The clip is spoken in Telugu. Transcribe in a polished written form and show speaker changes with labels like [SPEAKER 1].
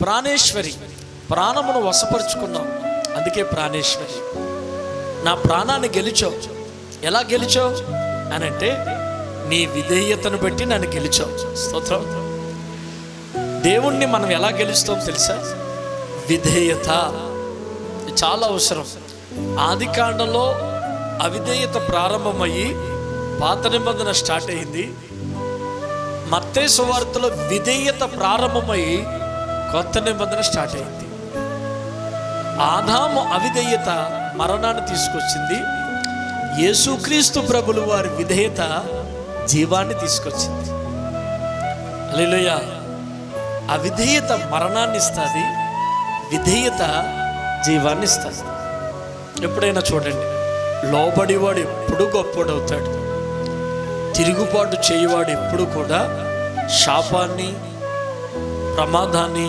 [SPEAKER 1] ప్రాణేశ్వరి, ప్రాణమును వశపరుచుకున్నావు, అందుకే ప్రాణేశ్వరి. నా ప్రాణాన్ని గెలిచావు. ఎలా గెలిచావు అని అంటే, నీ విధేయతను బట్టి నన్ను గెలిచావు. స్తోత్రం. దేవుణ్ణి మనం ఎలా గెలుస్తాం తెలుసా? విధేయత చాలా అవసరం. ఆది కాండంలో అవిధేయత ప్రారంభమయ్యి పాత నిబంధన స్టార్ట్ అయింది. మత్తయి సువార్తలో విధేయత ప్రారంభమయ్యి కొత్త నిబంధన స్టార్ట్ అయింది. ఆదాము అవిధేయత మరణాన్ని తీసుకొచ్చింది. యేసుక్రీస్తు ప్రభులు వారి విధేయత జీవాన్ని తీసుకొచ్చింది. హల్లెలూయా. అవిధేయత మరణాన్ని ఇస్తుంది, విధేయత జీవాన్ని ఇస్తుంది. ఎప్పుడైనా చూడండి, లోబడివాడు ఎప్పుడు గొప్పవాడవుతాడు. తిరుగుబాటు చేయవాడు ఎప్పుడు కూడా శాపాన్ని, ప్రమాదాన్ని